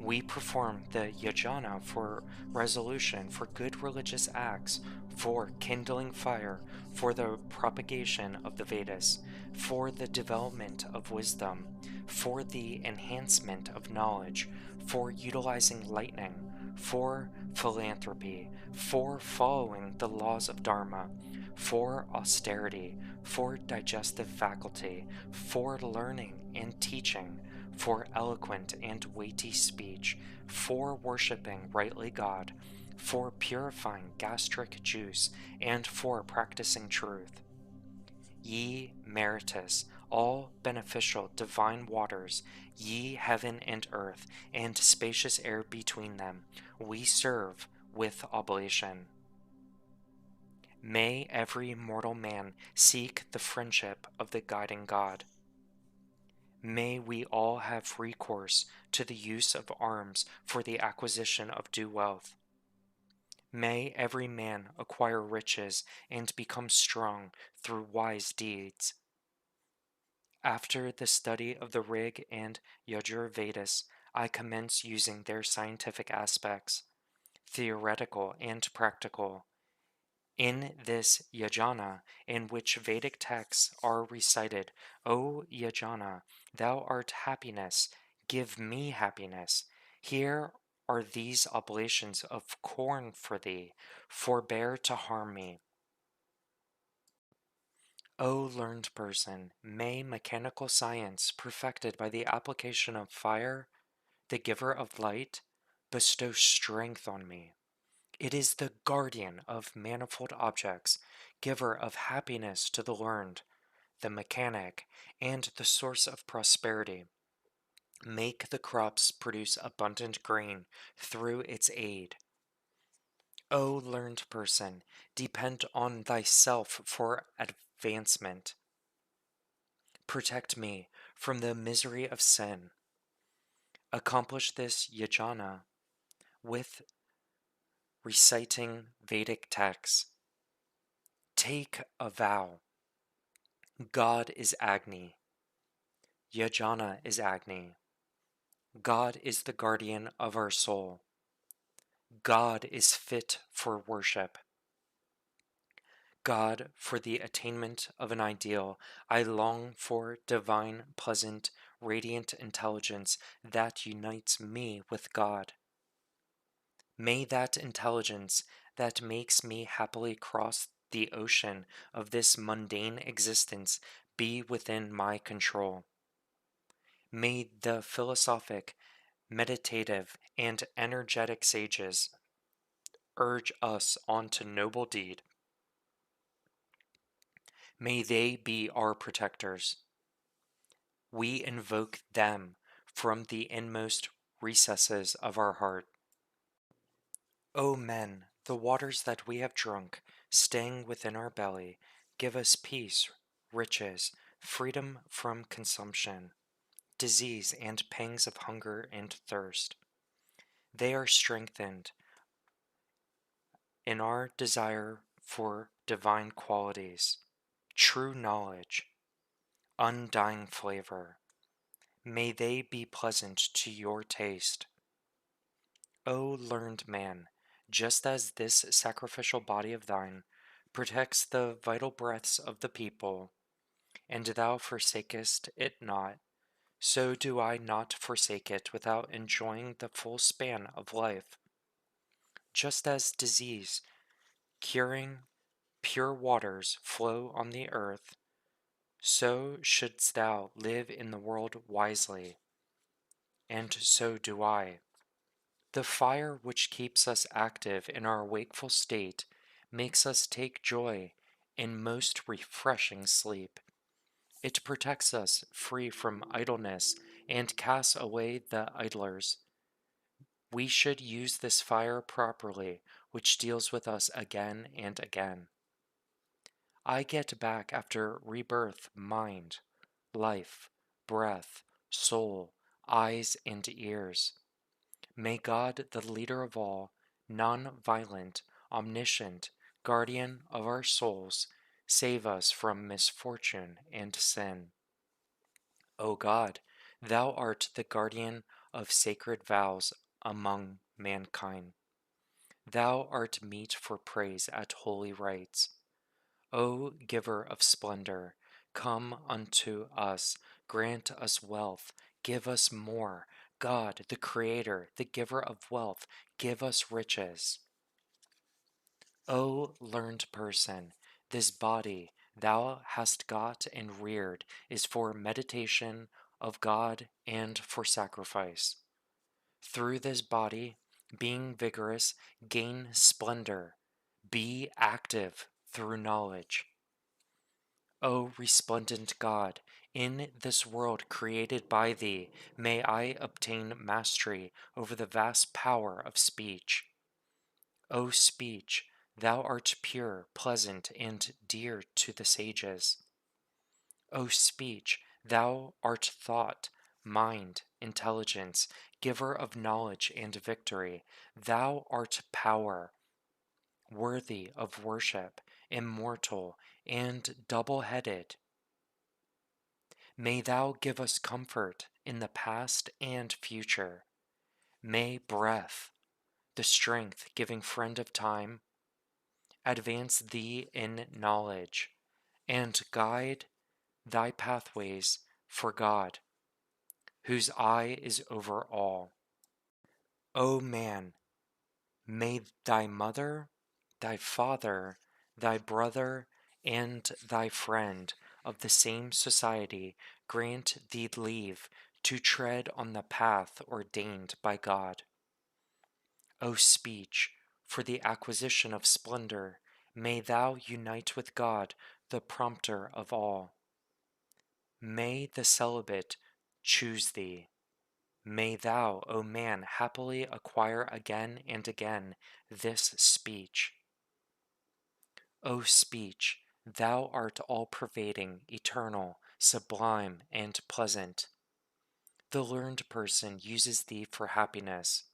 We perform the yajna for resolution, for good religious acts, for kindling fire, for the propagation of the Vedas, for the development of wisdom, for the enhancement of knowledge, for utilizing lightning, for philanthropy, for following the laws of Dharma, for austerity, for digestive faculty, for learning and teaching, for eloquent and weighty speech, for worshipping rightly God, for purifying gastric juice, and for practicing truth. Ye meritus, all beneficial divine waters, ye heaven and earth, and spacious air between them, we serve with oblation. May every mortal man seek the friendship of the guiding God. May we all have recourse to the use of arms for the acquisition of due wealth. May every man acquire riches and become strong through wise deeds. After the study of the Rig and Yajur Vedas, I commence using their scientific aspects, theoretical and practical, in this yajna, in which Vedic texts are recited. O yajna, thou art happiness, give me happiness. Here are these oblations of corn for thee, forbear to harm me. O learned person, may mechanical science, perfected by the application of fire, the giver of light, bestow strength on me. It is the guardian of manifold objects, giver of happiness to the learned, the mechanic, and the source of prosperity. Make the crops produce abundant grain through its aid. O learned person, depend on thyself for advancement. Protect me from the misery of sin. Accomplish this yajna with reciting Vedic texts. Take a vow. God is Agni. Yajna is Agni. God is the guardian of our soul. God is fit for worship. God, for the attainment of an ideal, I long for divine, pleasant, radiant intelligence that unites me with God. May that intelligence that makes me happily cross the ocean of this mundane existence be within my control. May the philosophic, meditative, and energetic sages urge us on to noble deed. May they be our protectors. We invoke them from the inmost recesses of our heart. O men, the waters that we have drunk, staying within our belly, give us peace, riches, freedom from consumption, disease, and pangs of hunger and thirst. They are strengthened in our desire for divine qualities, true knowledge, undying flavor. May they be pleasant to your taste. O learned man, just as this sacrificial body of thine protects the vital breaths of the people, and thou forsakest it not, so do I not forsake it without enjoying the full span of life. Just as disease, curing, pure waters flow on the earth, so shouldst thou live in the world wisely, and so do I. The fire which keeps us active in our wakeful state makes us take joy in most refreshing sleep. It protects us free from idleness and casts away the idlers. We should use this fire properly, which deals with us again and again. I get back after rebirth mind, life, breath, soul, eyes, and ears. May God, the leader of all, non-violent, omniscient, guardian of our souls, save us from misfortune and sin. O God, thou art the guardian of sacred vows among mankind. Thou art meet for praise at holy rites. O giver of splendor, come unto us, grant us wealth, give us more. God, the Creator, the giver of wealth, give us riches. O learned person, this body thou hast got and reared is for meditation of God and for sacrifice. Through this body, being vigorous, gain splendor, be active through knowledge. O resplendent God, in this world created by thee, may I obtain mastery over the vast power of speech. O speech, thou art pure, pleasant, and dear to the sages. O speech, thou art thought, mind, intelligence, giver of knowledge and victory. Thou art power, worthy of worship, immortal, and double-headed. May thou give us comfort in the past and future. May breath, the strength-giving friend of time, advance thee in knowledge, and guide thy pathways for God, whose eye is over all. O man, may thy mother, thy father, thy brother, and thy friend of the same society grant thee leave to tread on the path ordained by God. O speech, for the acquisition of splendor, may thou unite with God, the prompter of all. May the celibate choose thee. May thou, O man, happily acquire again and again this speech. O speech, thou art all-pervading, eternal, sublime, and pleasant. The learned person uses thee for happiness.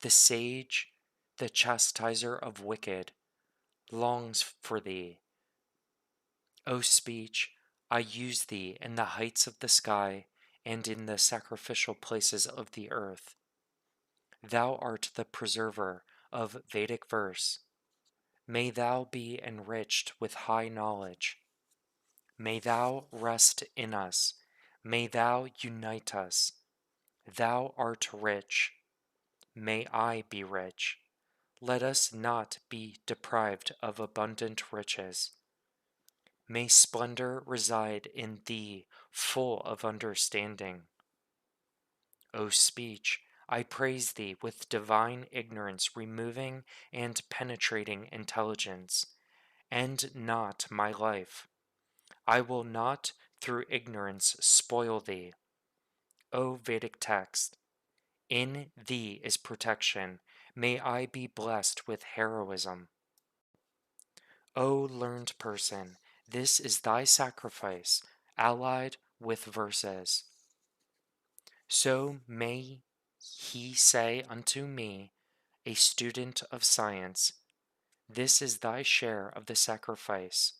The sage, the chastiser of wicked, longs for thee. O speech, I use thee in the heights of the sky and in the sacrificial places of the earth. Thou art the preserver of Vedic verse. May thou be enriched with high knowledge. May thou rest in us. May thou unite us. Thou art rich. May I be rich. Let us not be deprived of abundant riches. May splendor reside in thee, full of understanding. O speech, I praise thee with divine ignorance, removing and penetrating intelligence. End not my life. I will not through ignorance spoil thee. O Vedic text, in thee is protection. May I be blessed with heroism. O learned person, this is thy sacrifice, allied with verses. So may he say unto me, a student of science, this is thy share of the sacrifice,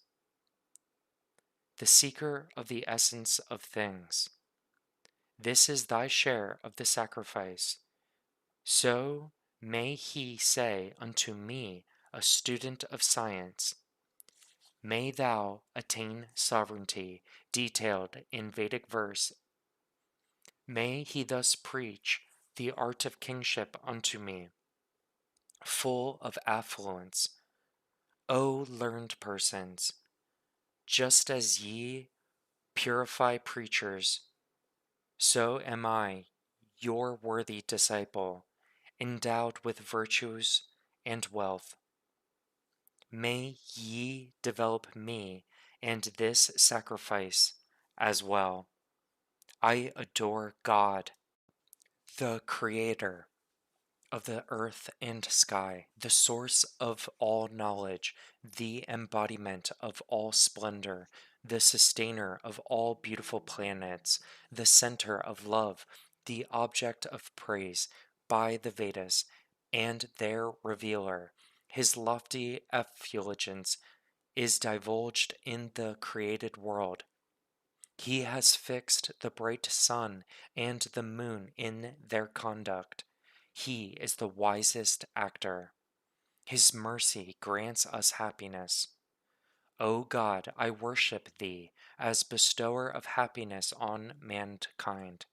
the seeker of the essence of things. This is thy share of the sacrifice. So may he say unto me, a student of science, may thou attain sovereignty, detailed in Vedic verse. May he thus preach the art of kingship unto me, full of affluence. O learned persons, just as ye purify preachers, so am I, your worthy disciple, endowed with virtues and wealth. May ye develop me and this sacrifice as well. I adore God, the Creator of the earth and sky, the source of all knowledge, the embodiment of all splendor, the sustainer of all beautiful planets, the center of love, the object of praise by the Vedas and their revealer. His lofty effulgence is divulged in the created world. He has fixed the bright sun and the moon in their conduct. He is the wisest actor. His mercy grants us happiness. O God, I worship thee as bestower of happiness on mankind.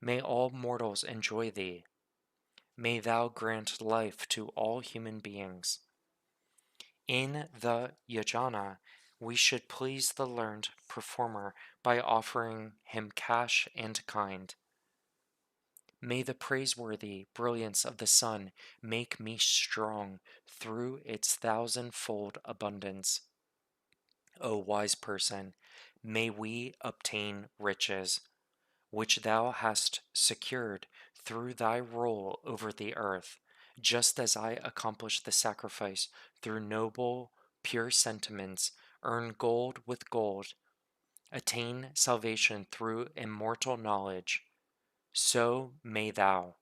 May all mortals enjoy thee. May thou grant life to all human beings. In the yajna, we should please the learned performer by offering him cash and kind. May the praiseworthy brilliance of the sun make me strong through its thousandfold abundance. O wise person, may we obtain riches, which thou hast secured through thy rule over the earth, just as I accomplished the sacrifice through noble, pure sentiments, earn gold with gold, attain salvation through immortal knowledge. So may thou.